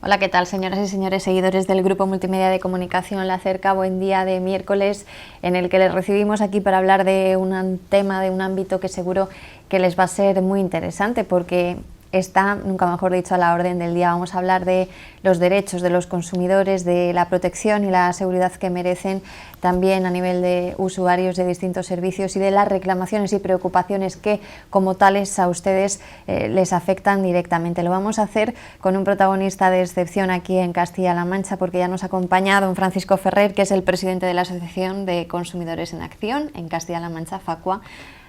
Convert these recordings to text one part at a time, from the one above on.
Hola, ¿qué tal, señoras y señores seguidores del Grupo Multimedia de Comunicación La Cerca? Buen día de miércoles, en el que les recibimos aquí para hablar de un tema, de un ámbito que seguro que les va a ser muy interesante, porque está, nunca mejor dicho, a la orden del día. Vamos a hablar de los derechos de los consumidores, de la protección y la seguridad que merecen también a nivel de usuarios de distintos servicios y de las reclamaciones y preocupaciones que, como tales, a ustedes les afectan directamente. Lo vamos a hacer con un protagonista de excepción aquí en Castilla-La Mancha, porque ya nos acompaña don Francisco Ferrer, que es el presidente de la Asociación de Consumidores en Acción en Castilla-La Mancha, FACUA,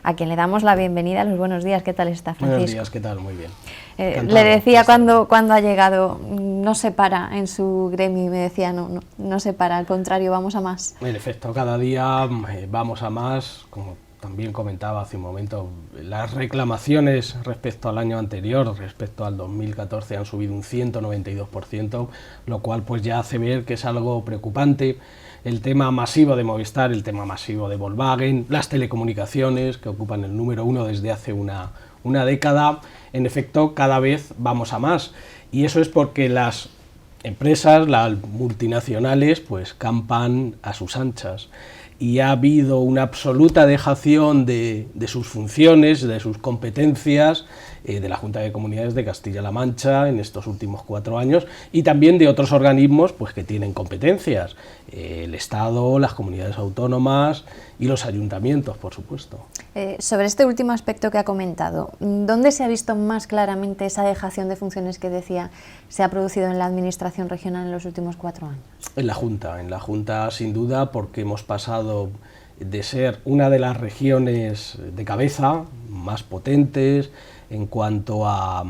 a quien le damos la bienvenida. Los buenos días. ¿Qué tal está, Francisco? Buenos días, ¿qué tal? Muy bien. Le decía cuando ha llegado, no se para en su gremio, y me decía, no se para, al contrario, vamos a más. En efecto, cada día vamos a más, como también comentaba hace un momento, las reclamaciones respecto al año anterior, respecto al 2014, han subido un 192%, lo cual pues ya hace ver que es algo preocupante. El tema masivo de Movistar, el tema masivo de Volkswagen, las telecomunicaciones, que ocupan el número 1 desde hace una década, en efecto, cada vez vamos a más. Y eso es porque las empresas, las multinacionales, pues campan a sus anchas. Y ha habido una absoluta dejación de sus funciones, de sus competencias, de la Junta de Comunidades de Castilla-La Mancha en estos últimos 4 años, y también de otros organismos pues, que tienen competencias, el Estado, las comunidades autónomas y los ayuntamientos, por supuesto. Sobre este último aspecto que ha comentado, ¿dónde se ha visto más claramente esa dejación de funciones que decía se ha producido en la Administración regional en los últimos 4 años? En la Junta sin duda, porque hemos pasado de ser una de las regiones de cabeza más potentes en cuanto a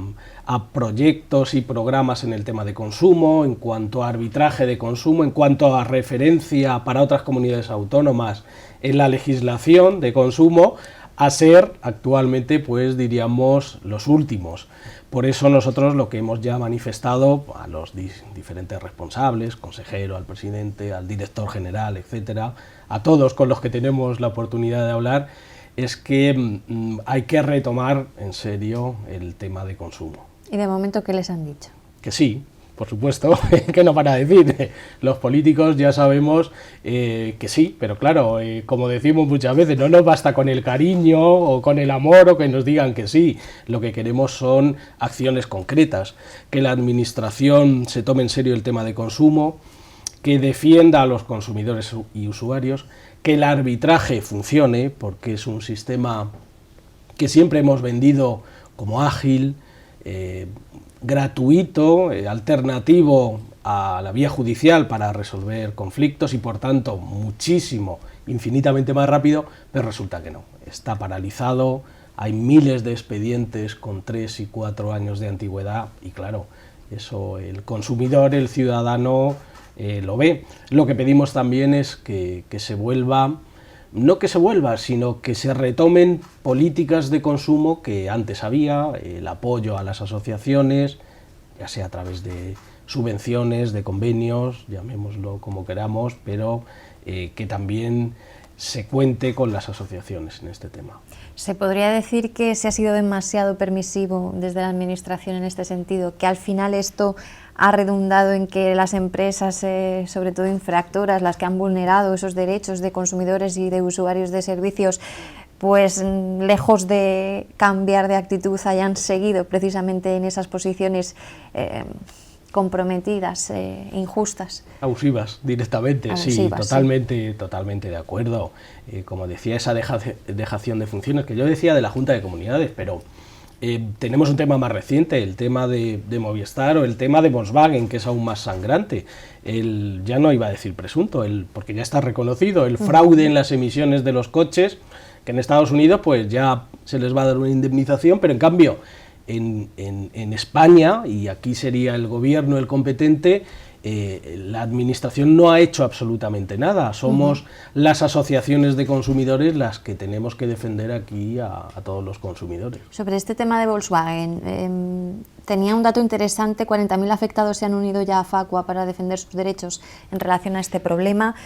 proyectos y programas en el tema de consumo, en cuanto a arbitraje de consumo, en cuanto a referencia para otras comunidades autónomas en la legislación de consumo, a ser actualmente, pues diríamos, los últimos. Por eso nosotros lo que hemos ya manifestado a los diferentes responsables, consejero, al presidente, al director general, etcétera, a todos con los que tenemos la oportunidad de hablar, es que hay que retomar en serio el tema de consumo. ¿Y de momento qué les han dicho? Que sí, por supuesto, que no para decir. Los políticos ya sabemos que sí, pero claro, como decimos muchas veces, no nos basta con el cariño o con el amor o que nos digan que sí. Lo que queremos son acciones concretas, que la administración se tome en serio el tema de consumo, que defienda a los consumidores y usuarios, que el arbitraje funcione, porque es un sistema que siempre hemos vendido como ágil, gratuito, alternativo a la vía judicial para resolver conflictos y por tanto muchísimo, infinitamente más rápido, pero resulta que no, está paralizado, hay miles de expedientes con 3 y 4 años de antigüedad y claro, eso el consumidor, el ciudadano lo ve. Lo que pedimos también es que se vuelva, no que se vuelva, sino que se retomen políticas de consumo que antes había, el apoyo a las asociaciones, ya sea a través de subvenciones, de convenios, llamémoslo como queramos, pero que también se cuente con las asociaciones en este tema. ¿Se podría decir que se ha sido demasiado permisivo desde la Administración en este sentido, que al final esto ha redundado en que las empresas, sobre todo infractoras, las que han vulnerado esos derechos de consumidores y de usuarios de servicios, pues lejos de cambiar de actitud, hayan seguido precisamente en esas posiciones comprometidas, injustas? Abusivas, directamente, Abusivas, sí, totalmente de acuerdo. Como decía, esa dejación de funciones, que yo decía de la Junta de Comunidades, pero tenemos un tema más reciente, el tema de Movistar o el tema de Volkswagen, que es aún más sangrante. Ya no iba a decir presunto, porque ya está reconocido, el fraude en las emisiones de los coches, que en Estados Unidos pues ya se les va a dar una indemnización, pero en cambio en España, y aquí sería el gobierno el competente, la administración no ha hecho absolutamente nada. Somos las asociaciones de consumidores las que tenemos que defender aquí a todos los consumidores. Sobre este tema de Volkswagen, tenía un dato interesante, 40.000 afectados se han unido ya a FACUA para defender sus derechos en relación a este problema.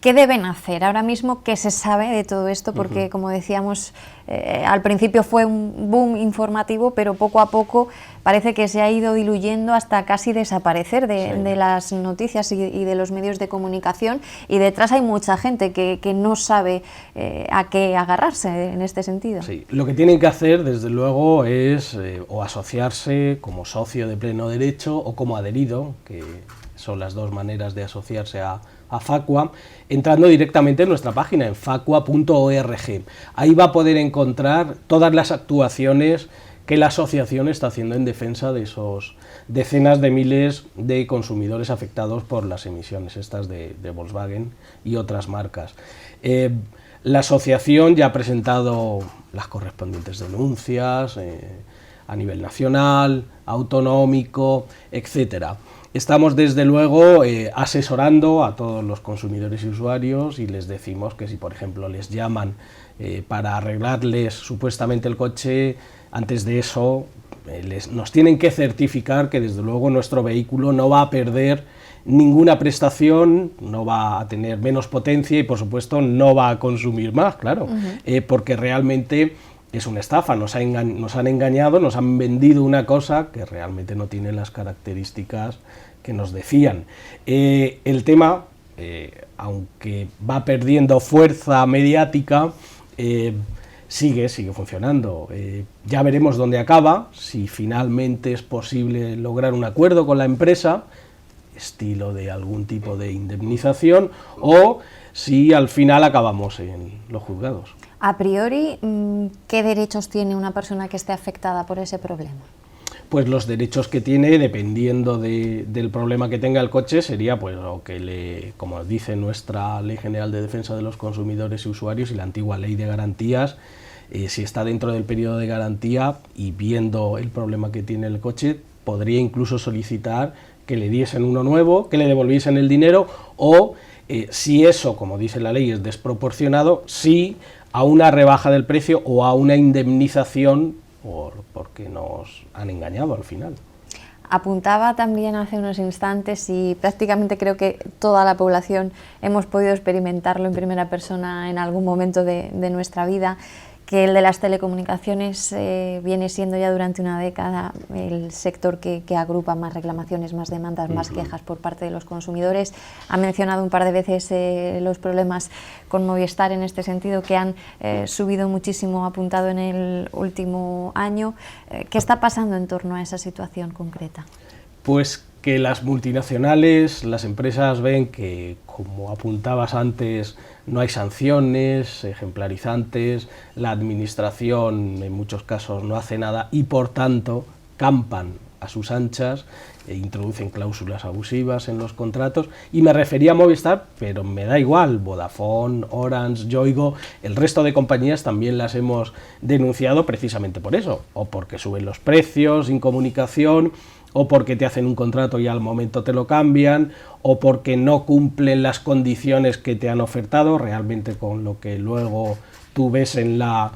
¿Qué deben hacer ahora mismo? ¿Qué se sabe de todo esto? Porque, como decíamos, al principio fue un boom informativo, pero poco a poco parece que se ha ido diluyendo hasta casi desaparecer de las noticias y de los medios de comunicación, y detrás hay mucha gente que no sabe a qué agarrarse en este sentido. Sí, lo que tienen que hacer, desde luego, es o asociarse como socio de pleno derecho o como adherido, que son las dos maneras de asociarse a Facua, entrando directamente en nuestra página, en facua.org. Ahí va a poder encontrar todas las actuaciones que la asociación está haciendo en defensa de esos decenas de miles de consumidores afectados por las emisiones estas de Volkswagen y otras marcas. La asociación ya ha presentado las correspondientes denuncias a nivel nacional, autonómico, etcétera. Estamos, desde luego, asesorando a todos los consumidores y usuarios, y les decimos que si, por ejemplo, les llaman para arreglarles supuestamente el coche, antes de eso nos tienen que certificar que, desde luego, nuestro vehículo no va a perder ninguna prestación, no va a tener menos potencia y, por supuesto, no va a consumir más, claro, porque realmente es una estafa, nos han engañado, nos han vendido una cosa que realmente no tiene las características que nos decían. El tema, aunque va perdiendo fuerza mediática, sigue funcionando. Ya veremos dónde acaba, si finalmente es posible lograr un acuerdo con la empresa, estilo de algún tipo de indemnización, o si al final acabamos en los juzgados. A priori, ¿qué derechos tiene una persona que esté afectada por ese problema? Pues los derechos que tiene, dependiendo del problema que tenga el coche, sería pues lo que como dice nuestra Ley General de Defensa de los Consumidores y Usuarios y la antigua Ley de Garantías, si está dentro del periodo de garantía y viendo el problema que tiene el coche, podría incluso solicitar que le diesen uno nuevo, que le devolviesen el dinero, o si eso, como dice la ley, es desproporcionado, sí a una rebaja del precio o a una indemnización porque nos han engañado al final. Apuntaba también hace unos instantes, y prácticamente creo que toda la población hemos podido experimentarlo en primera persona en algún momento de nuestra vida, que el de las telecomunicaciones viene siendo ya durante una década el sector que agrupa más reclamaciones, más demandas, más quejas por parte de los consumidores. Ha mencionado un par de veces los problemas con Movistar en este sentido, que han subido muchísimo, apuntado en el último año. ¿Qué está pasando en torno a esa situación concreta? Pues que las multinacionales, las empresas ven que, como apuntabas antes, no hay sanciones ejemplarizantes, la administración en muchos casos no hace nada y, por tanto, campan a sus anchas e introducen cláusulas abusivas en los contratos. Y me refería a Movistar, pero me da igual, Vodafone, Orange, Yoigo, el resto de compañías también las hemos denunciado precisamente por eso, o porque suben los precios sin comunicación, o porque te hacen un contrato y al momento te lo cambian, o porque no cumplen las condiciones que te han ofertado realmente con lo que luego tú ves en la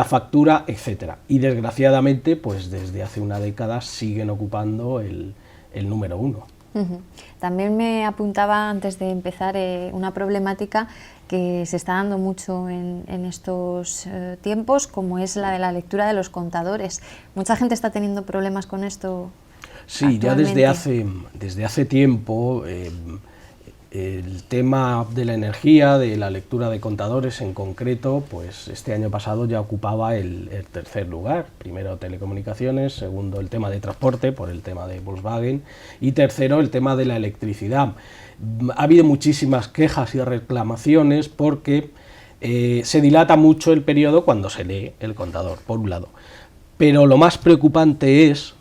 factura, etcétera. Y desgraciadamente, pues desde hace una década siguen ocupando el número uno. También me apuntaba antes de empezar una problemática que se está dando mucho en estos tiempos, como es la de la lectura de los contadores. Mucha gente está teniendo problemas con esto. Sí, ya desde hace tiempo el tema de la energía, de la lectura de contadores en concreto, pues este año pasado ya ocupaba el tercer lugar. Primero telecomunicaciones, segundo el tema de transporte por el tema de Volkswagen y tercero el tema de la electricidad. Ha habido muchísimas quejas y reclamaciones porque se dilata mucho el periodo cuando se lee el contador, por un lado. Pero lo más preocupante es,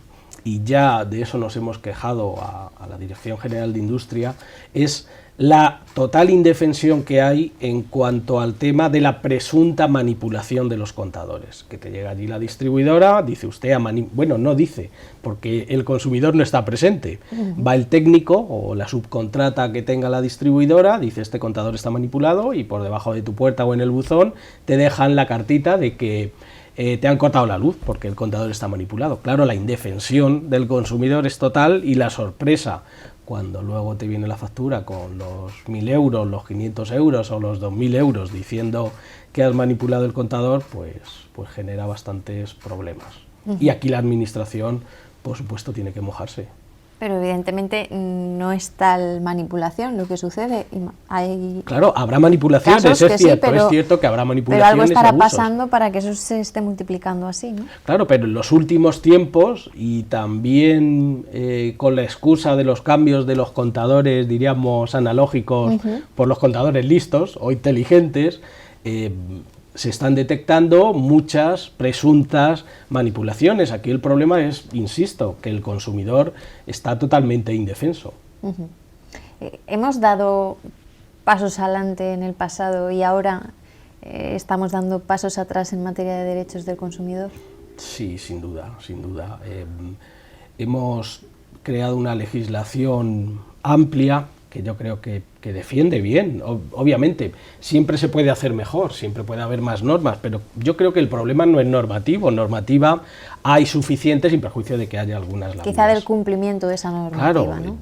y ya de eso nos hemos quejado a la Dirección General de Industria, es la total indefensión que hay en cuanto al tema de la presunta manipulación de los contadores. Que te llega allí la distribuidora, dice usted, bueno, no dice, porque el consumidor no está presente. Va el técnico o la subcontrata que tenga la distribuidora, dice este contador está manipulado, y por debajo de tu puerta o en el buzón te dejan la cartita de que te han cortado la luz porque el contador está manipulado. Claro, la indefensión del consumidor es total y la sorpresa cuando luego te viene la factura con los 1.000 euros, los 500 euros o los 2.000 euros diciendo que has manipulado el contador, pues genera bastantes problemas. Y aquí la administración, por supuesto, tiene que mojarse. Pero evidentemente no es tal manipulación lo que sucede. Claro, habrá manipulaciones, es cierto, sí, es cierto que habrá manipulaciones. Pero algo estará y abusos pasando para que eso se esté multiplicando así, ¿no? Claro, pero en los últimos tiempos, y también con la excusa de los cambios de los contadores, diríamos, analógicos, por los contadores listos o inteligentes, se están detectando muchas presuntas manipulaciones. Aquí el problema es, insisto, que el consumidor está totalmente indefenso. Hemos dado pasos adelante en el pasado y ahora estamos dando pasos atrás en materia de derechos del consumidor. Sí, sin duda, sin duda. Hemos creado una legislación amplia que yo creo que defiende bien. Obviamente, siempre se puede hacer mejor, siempre puede haber más normas, pero yo creo que el problema no es normativo. Normativa hay suficiente, sin perjuicio de que haya algunas lagunas. Quizá del cumplimiento de esa normativa, claro, ¿no?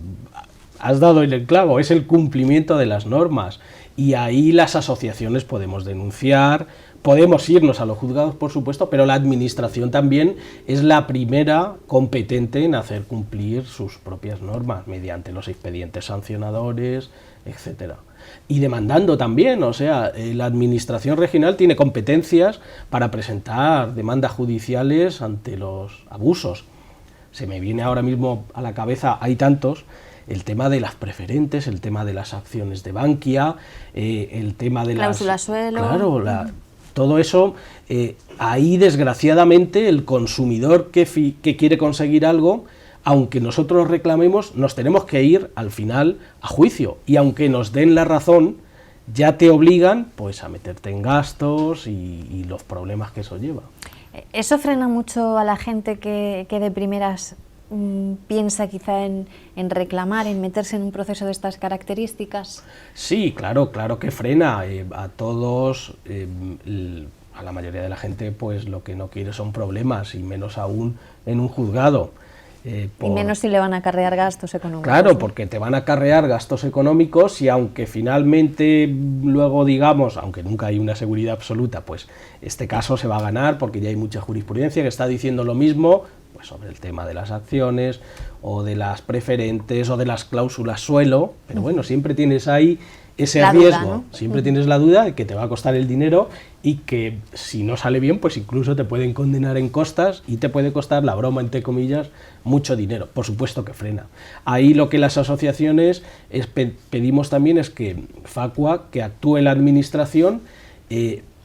Has dado el clavo, es el cumplimiento de las normas. Y ahí las asociaciones podemos denunciar, podemos irnos a los juzgados, por supuesto, pero la administración también es la primera competente en hacer cumplir sus propias normas, mediante los expedientes sancionadores, etcétera. Y demandando también, o sea, la administración regional tiene competencias para presentar demandas judiciales ante los abusos. Se me viene ahora mismo a la cabeza, hay tantos, el tema de las preferentes, el tema de las acciones de Bankia, el tema de cláusula suelo. Claro, todo eso, ahí desgraciadamente el consumidor que quiere conseguir algo, aunque nosotros reclamemos, nos tenemos que ir al final a juicio, y aunque nos den la razón, ya te obligan pues a meterte en gastos y los problemas que eso lleva. ¿Eso frena mucho a la gente que de primeras piensa quizá en reclamar, en meterse en un proceso de estas características? Sí, claro que frena. A todos, a la mayoría de la gente, pues lo que no quiere son problemas, y menos aún en un juzgado. Y menos si le van a acarrear gastos económicos. Claro, ¿no? porque te van a acarrear gastos económicos, y aunque finalmente luego digamos, aunque nunca hay una seguridad absoluta, pues este caso se va a ganar porque ya hay mucha jurisprudencia que está diciendo lo mismo, pues sobre el tema de las acciones o de las preferentes o de las cláusulas suelo, pero bueno, siempre tienes ahí ese riesgo, duda, ¿no? Siempre tienes la duda de que te va a costar el dinero, y que si no sale bien, pues incluso te pueden condenar en costas y te puede costar, la broma entre comillas, mucho dinero. Por supuesto que frena. Ahí lo que las asociaciones pedimos también es que Facua, que actúe la administración,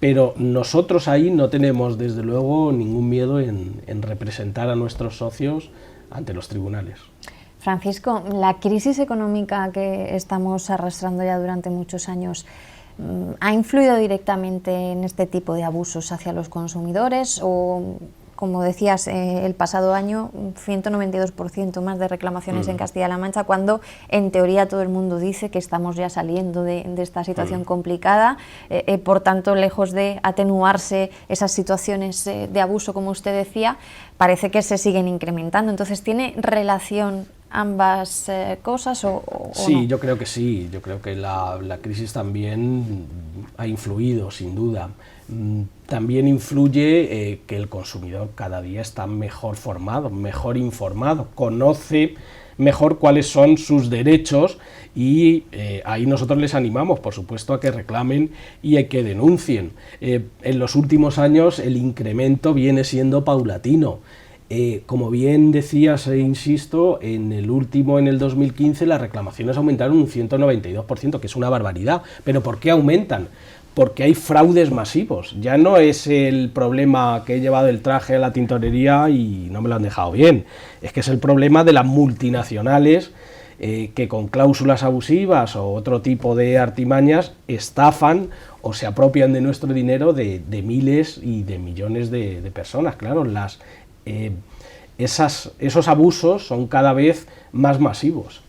pero nosotros ahí no tenemos desde luego ningún miedo en representar a nuestros socios ante los tribunales. Francisco, la crisis económica que estamos arrastrando ya durante muchos años, ¿ha influido directamente en este tipo de abusos hacia los consumidores? O, como decías, el pasado año, 192% más de reclamaciones en Castilla-La Mancha, cuando en teoría todo el mundo dice que estamos ya saliendo de esta situación complicada, por tanto, lejos de atenuarse esas situaciones de abuso, como usted decía, parece que se siguen incrementando. Entonces, ¿tiene relación ambas cosas o sí, no? Yo creo que sí, yo creo que la crisis también ha influido, sin duda. También influye que el consumidor cada día está mejor formado, mejor informado, conoce mejor cuáles son sus derechos, y ahí nosotros les animamos, por supuesto, a que reclamen y a que denuncien. En los últimos años el incremento viene siendo paulatino. Como bien decías, insisto, en el 2015, las reclamaciones aumentaron un 192%, que es una barbaridad. ¿Pero por qué aumentan? Porque hay fraudes masivos. Ya no es el problema que he llevado el traje a la tintorería y no me lo han dejado bien. Es que es el problema de las multinacionales que con cláusulas abusivas o otro tipo de artimañas estafan o se apropian de nuestro dinero de miles y de millones de personas. Claro, esos abusos son cada vez más masivos.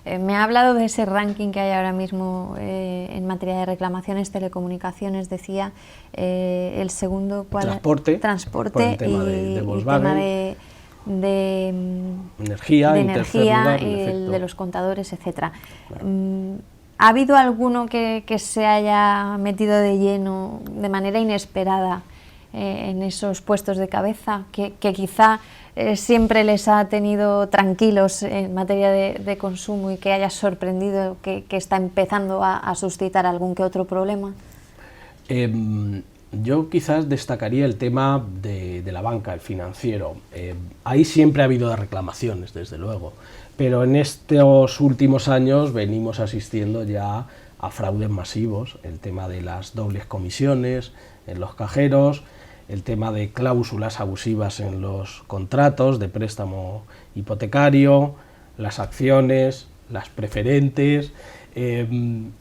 Me ha hablado de ese ranking que hay ahora mismo en materia de reclamaciones, telecomunicaciones, decía, el segundo, ¿cuál? Transporte, Transporte por el tema y de Volkswagen. el tema energía, de en tercer lugar, y en el de los contadores, etcétera. Claro. ¿Ha habido alguno que se haya metido de lleno de manera inesperada en esos puestos de cabeza, que quizá siempre les ha tenido tranquilos en materia de consumo y que haya sorprendido, que está empezando a suscitar algún que otro problema? Yo quizás destacaría el tema de la banca, el financiero. Ahí siempre ha habido reclamaciones, desde luego, pero en estos últimos años venimos asistiendo ya a fraudes masivos, el tema de las dobles comisiones en los cajeros, el tema de cláusulas abusivas en los contratos de préstamo hipotecario, las acciones, las preferentes,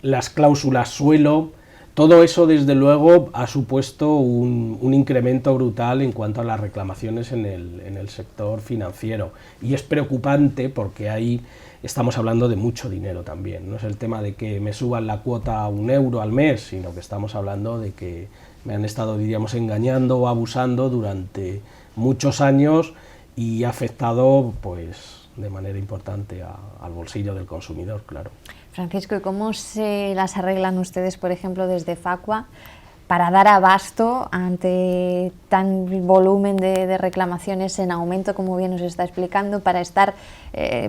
las cláusulas suelo. Todo eso, desde luego, ha supuesto un incremento brutal en cuanto a las reclamaciones en el sector financiero. Y es preocupante porque ahí estamos hablando de mucho dinero también. No es el tema de que me suban la cuota a €1 al mes, sino que estamos hablando de que me han estado, diríamos, engañando o abusando durante muchos años y ha afectado, pues, de manera importante al bolsillo del consumidor, claro. Francisco, ¿y cómo se las arreglan ustedes, por ejemplo, desde Facua, para dar abasto ante tan volumen de reclamaciones en aumento, como bien nos está explicando, para estar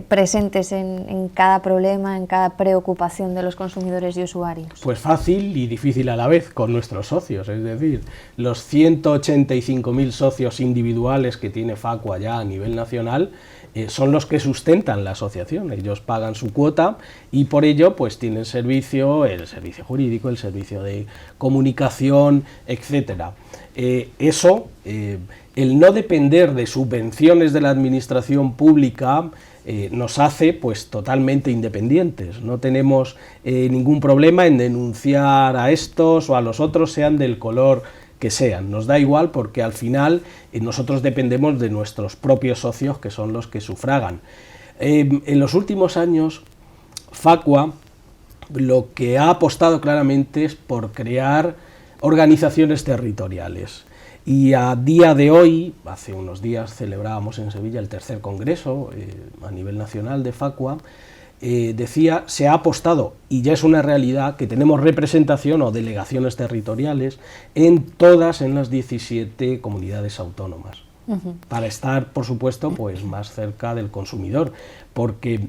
presentes en cada problema, en cada preocupación de los consumidores y usuarios? Pues fácil y difícil a la vez con nuestros socios, es decir, los 185.000 socios individuales que tiene Facua ya a nivel nacional son los que sustentan la asociación. Ellos pagan su cuota y por ello pues tienen servicio, el servicio jurídico, el servicio de comunicación, etcétera. El no depender de subvenciones de la administración pública nos hace pues totalmente independientes. No tenemos ningún problema en denunciar a estos o a los otros, sean del color que sean. Nos da igual porque al final nosotros dependemos de nuestros propios socios, que son los que sufragan. En los últimos años, Facua lo que ha apostado claramente es por crear organizaciones territoriales. Y a día de hoy, hace unos días celebrábamos en Sevilla el tercer congreso a nivel nacional de Facua, se ha apostado, y ya es una realidad, que tenemos representación o delegaciones territoriales en las 17 comunidades autónomas, para estar, por supuesto, pues más cerca del consumidor, porque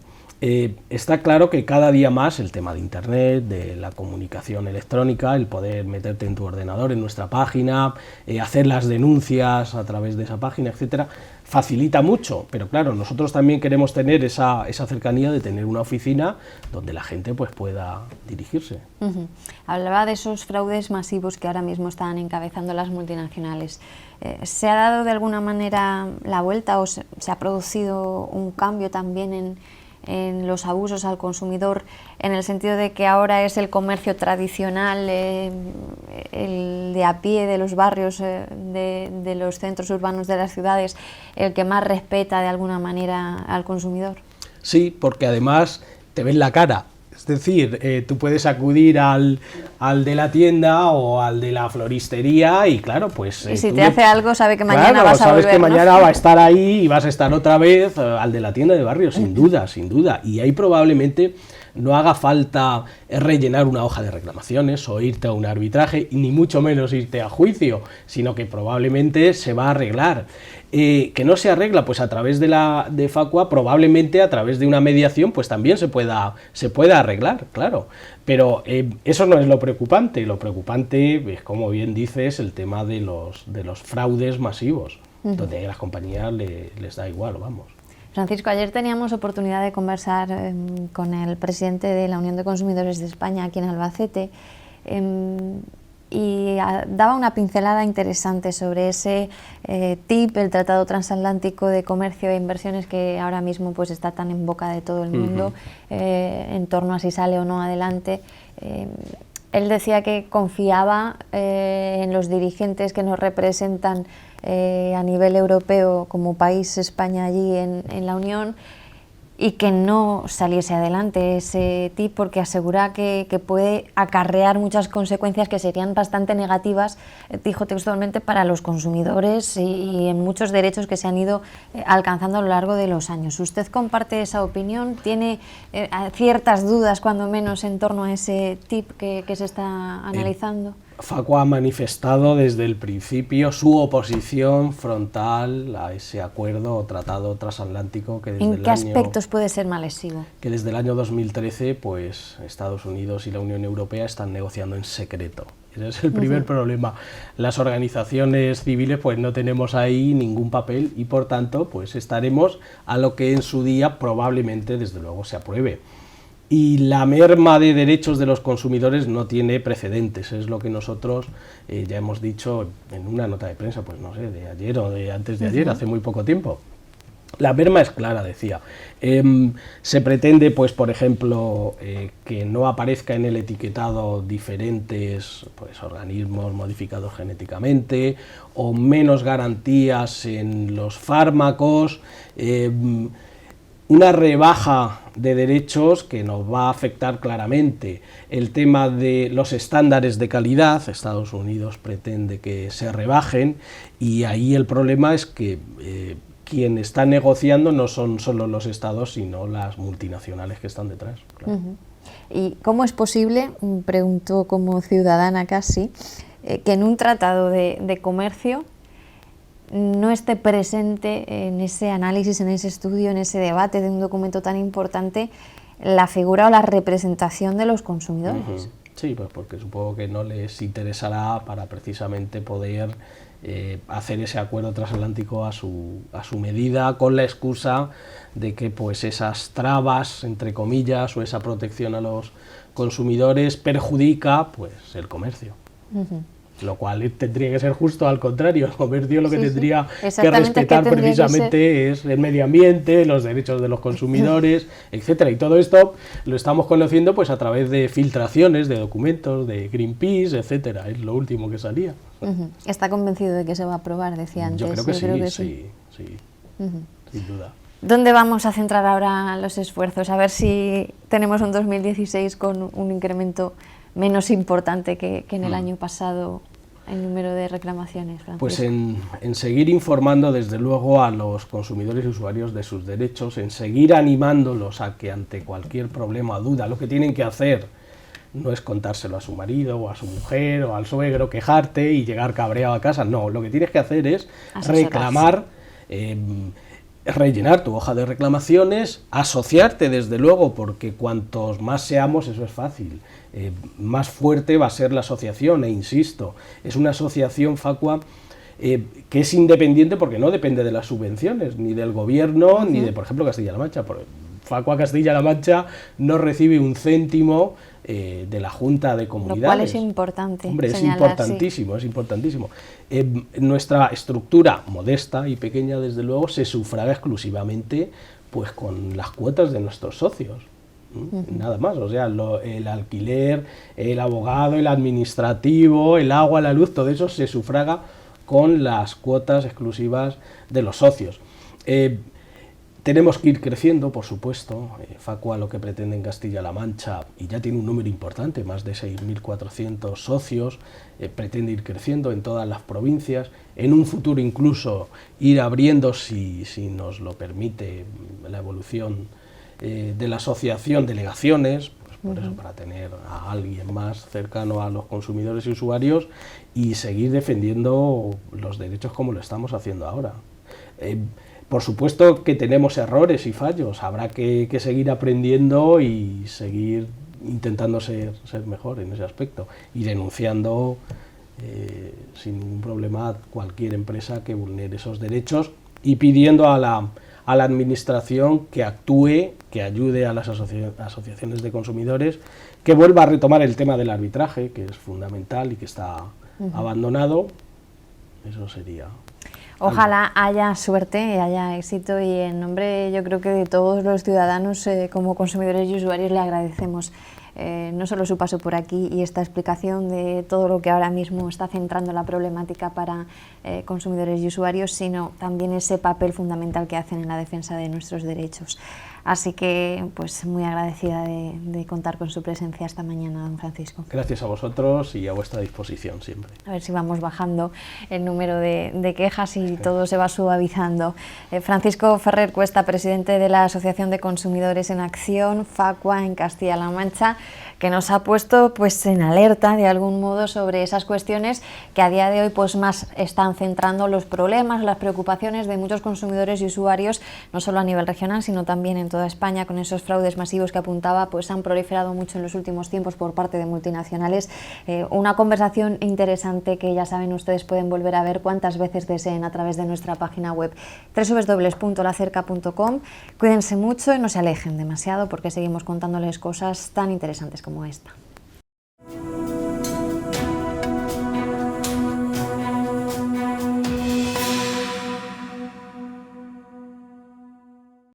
está claro que cada día más el tema de Internet, de la comunicación electrónica, el poder meterte en tu ordenador, en nuestra página, hacer las denuncias a través de esa página, etcétera, facilita mucho, pero claro, nosotros también queremos tener esa cercanía de tener una oficina donde la gente pues pueda dirigirse. Hablaba de esos fraudes masivos que ahora mismo están encabezando las multinacionales. ¿Se ha dado de alguna manera la vuelta o se ha producido un cambio también en los abusos al consumidor, en el sentido de que ahora es el comercio tradicional, el de a pie de los barrios, de los centros urbanos de las ciudades, el que más respeta de alguna manera al consumidor? Sí, porque además te ven la cara. Es decir, tú puedes acudir al de la tienda o al de la floristería y claro, pues... y si te hace algo, sabe que mañana vas a volver, sabes que ¿no? mañana va a estar ahí y vas a estar otra vez al de la tienda de barrio, sin duda, sin duda. Y ahí probablemente no haga falta rellenar una hoja de reclamaciones o irte a un arbitraje, y ni mucho menos irte a juicio, sino que probablemente se va a arreglar. Que no se arregla pues a través de Facua, probablemente a través de una mediación pues también se pueda arreglar, claro, pero eso no es lo preocupante es, como bien dices, el tema de los fraudes masivos, donde a las compañías les da igual, vamos. Francisco, ayer teníamos oportunidad de conversar con el presidente de la Unión de Consumidores de España aquí en Albacete, y daba una pincelada interesante sobre ese TIP, el Tratado Transatlántico de Comercio e Inversiones, que ahora mismo pues está tan en boca de todo el mundo, en torno a si sale o no adelante. Él decía que confiaba en los dirigentes que nos representan a nivel europeo como país España allí en la Unión, y que no saliese adelante ese tip, porque asegura que puede acarrear muchas consecuencias que serían bastante negativas, dijo textualmente, para los consumidores y en muchos derechos que se han ido alcanzando a lo largo de los años. ¿Usted comparte esa opinión? ¿Tiene ciertas dudas, cuando menos, en torno a ese tip que se está analizando? Facua ha manifestado desde el principio su oposición frontal a ese acuerdo o tratado transatlántico que desde ¿En qué aspectos puede ser más lesivo? Que desde el año 2013 pues Estados Unidos y la Unión Europea están negociando en secreto. Ese es el primer problema. Las organizaciones civiles pues no tenemos ahí ningún papel y por tanto pues estaremos a lo que en su día probablemente desde luego se apruebe. Y la merma de derechos de los consumidores no tiene precedentes, es lo que nosotros ya hemos dicho en una nota de prensa, pues no sé, de ayer o de antes de ayer, hace muy poco tiempo. La merma es clara, decía. Se pretende, pues, por ejemplo, que no aparezca en el etiquetado diferentes pues, organismos modificados genéticamente o menos garantías en los fármacos, una rebaja de derechos que nos va a afectar claramente. El tema de los estándares de calidad, Estados Unidos pretende que se rebajen y ahí el problema es que quien está negociando no son solo los estados, sino las multinacionales que están detrás. Claro. ¿Y cómo es posible, preguntó como ciudadana casi, que en un tratado de comercio no esté presente en ese análisis, en ese estudio, en ese debate de un documento tan importante, la figura o la representación de los consumidores? Sí, pues porque supongo que no les interesará para precisamente poder hacer ese acuerdo transatlántico a su medida, con la excusa de que pues esas trabas, entre comillas, o esa protección a los consumidores perjudica pues el comercio. Lo cual tendría que ser justo al contrario. El comercio lo que tendría que respetar precisamente es el medio ambiente, los derechos de los consumidores, etcétera. Y todo esto lo estamos conociendo pues a través de filtraciones de documentos de Greenpeace, etcétera. Es lo último que salía. ¿Está convencido de que se va a aprobar? Decía antes. Yo creo que sí. Sin duda. ¿Dónde vamos a centrar ahora los esfuerzos? A ver si tenemos un 2016 con un incremento menos importante que en el año pasado el número de reclamaciones, Francisco. Pues en seguir informando desde luego a los consumidores y usuarios de sus derechos, en seguir animándolos a que ante cualquier problema o duda lo que tienen que hacer no es contárselo a su marido o a su mujer o al suegro, quejarte y llegar cabreado a casa, no, lo que tienes que hacer es reclamar, rellenar tu hoja de reclamaciones, asociarte desde luego, porque cuantos más seamos, eso es fácil, más fuerte va a ser la asociación, e insisto, es una asociación Facua que es independiente porque no depende de las subvenciones, ni del gobierno, ni de, por ejemplo, Castilla-La Mancha. Facua Castilla-La Mancha no recibe un céntimo de la Junta de Comunidades. Lo cual es importante. Hombre, señalar, importantísimo, sí. Es importantísimo. Nuestra estructura modesta y pequeña, desde luego, se sufraga exclusivamente pues con las cuotas de nuestros socios. Nada más, o sea, el alquiler, el abogado, el administrativo, el agua, la luz, todo eso se sufraga con las cuotas exclusivas de los socios. Tenemos que ir creciendo, por supuesto. Facua lo que pretende en Castilla-La Mancha, y ya tiene un número importante, más de 6.400 socios, pretende ir creciendo en todas las provincias, en un futuro incluso ir abriendo, si nos lo permite la evolución de la asociación, delegaciones, pues por eso, para tener a alguien más cercano a los consumidores y usuarios y seguir defendiendo los derechos como lo estamos haciendo ahora. Por supuesto que tenemos errores y fallos, habrá que seguir aprendiendo y seguir intentando ser mejor en ese aspecto y denunciando sin ningún problema cualquier empresa que vulnere esos derechos y pidiendo a la administración que actúe, que ayude a las asociaciones de consumidores, que vuelva a retomar el tema del arbitraje, que es fundamental y que está abandonado. Eso sería... Ojalá haya suerte, haya éxito, y en nombre, yo creo que de todos los ciudadanos como consumidores y usuarios le agradecemos no solo su paso por aquí y esta explicación de todo lo que ahora mismo está centrando la problemática para consumidores y usuarios, sino también ese papel fundamental que hacen en la defensa de nuestros derechos. Así que pues muy agradecida de contar con su presencia esta mañana, don Francisco. Gracias a vosotros y a vuestra disposición siempre. A ver si vamos bajando el número de quejas y todo se va suavizando. Francisco Ferrer Cuesta, presidente de la Asociación de Consumidores en Acción, FACUA, en Castilla-La Mancha, que nos ha puesto pues en alerta de algún modo sobre esas cuestiones que a día de hoy pues más están centrando los problemas, las preocupaciones de muchos consumidores y usuarios, no solo a nivel regional, sino también en toda España, con esos fraudes masivos que apuntaba, pues han proliferado mucho en los últimos tiempos por parte de multinacionales. Una conversación interesante que ya saben ustedes pueden volver a ver cuantas veces deseen a través de nuestra página web www.lacerca.com. Cuídense mucho y no se alejen demasiado porque seguimos contándoles cosas tan interesantes como esta.